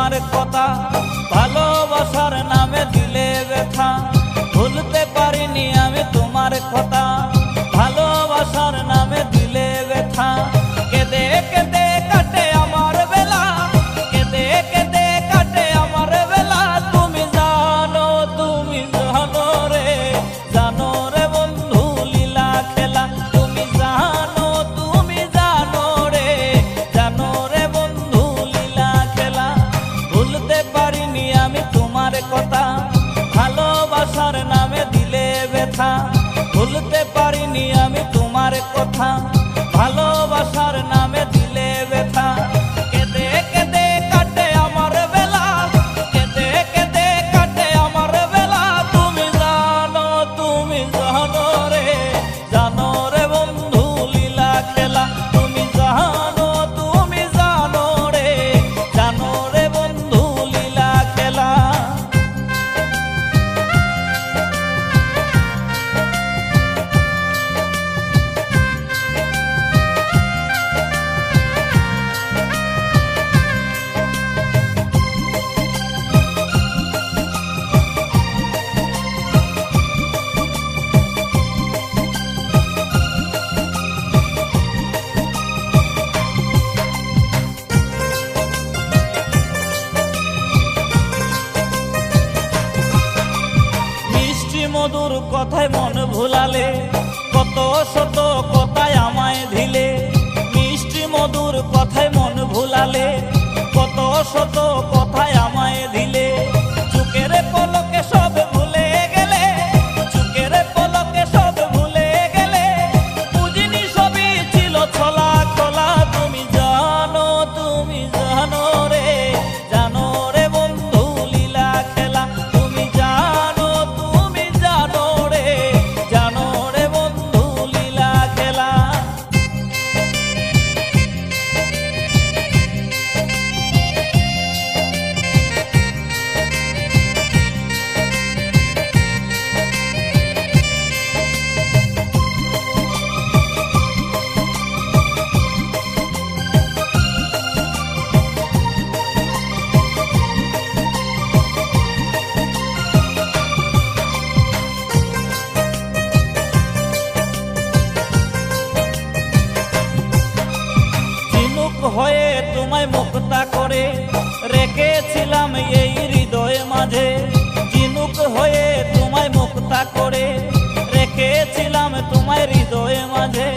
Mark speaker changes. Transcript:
Speaker 1: তোমার কথা, ভালোবাসার নামে দিলে ব্যথা। ভুলতে পারিনি আমি তোমার কথা, ভালোবাসার নামে দিলে ব্যথা। কেঁদে কেঁদে কাটে আমার বেলা, কেঁদে কেঁদে কাটে আমার বেলা। তুমি জানো রে, জানো রে বন্ধু লীলা খেলা। তুমি জানো রে, জানো রে বন্ধু লীলা খেলা। ভুলতে পারিনি আমি তোমার কথা, ভালোবাসার নামে দিলে ব্যথা। ভুলতে পারিনি আমি তোমার কথা, ভালোবাসার নামে দিলে ব্যথা। কেঁদে কেঁদে কাটে আমার বেলা, কেঁদে কেঁদে কাটে আমার বেলা। তুমি জানো রে, জানো রে বন্ধু লীলা খেলা। তুমি জানো রে, জানো রে বন্ধু লীলা খেলা। মধুর কথায় মন ভুলালে, কত শত কথায় আমায় দিলে। মিষ্টি মধুর কথায় মন ভুলালে, কত শত কথায় আমায় দিলে। চুকের পলকে সব ভুলে গেলে, চুকের পলকে সব ভুলে গেলে। বুঝিনি সবই ছিল ছলা খোলা। তুমি জানো রে, জানো রে বন্ধু লীলা খেলা। তুমি জানো রে, জানো রে বন্ধু লীলা খেলা। হয়ে তোমায় মুক্তা করে রেখেছিলাম এই হৃদয় মাঝে। ঝিনুক হয়ে তোমায় মুক্তা করে রেখেছিলাম তোমায় হৃদয় মাঝে।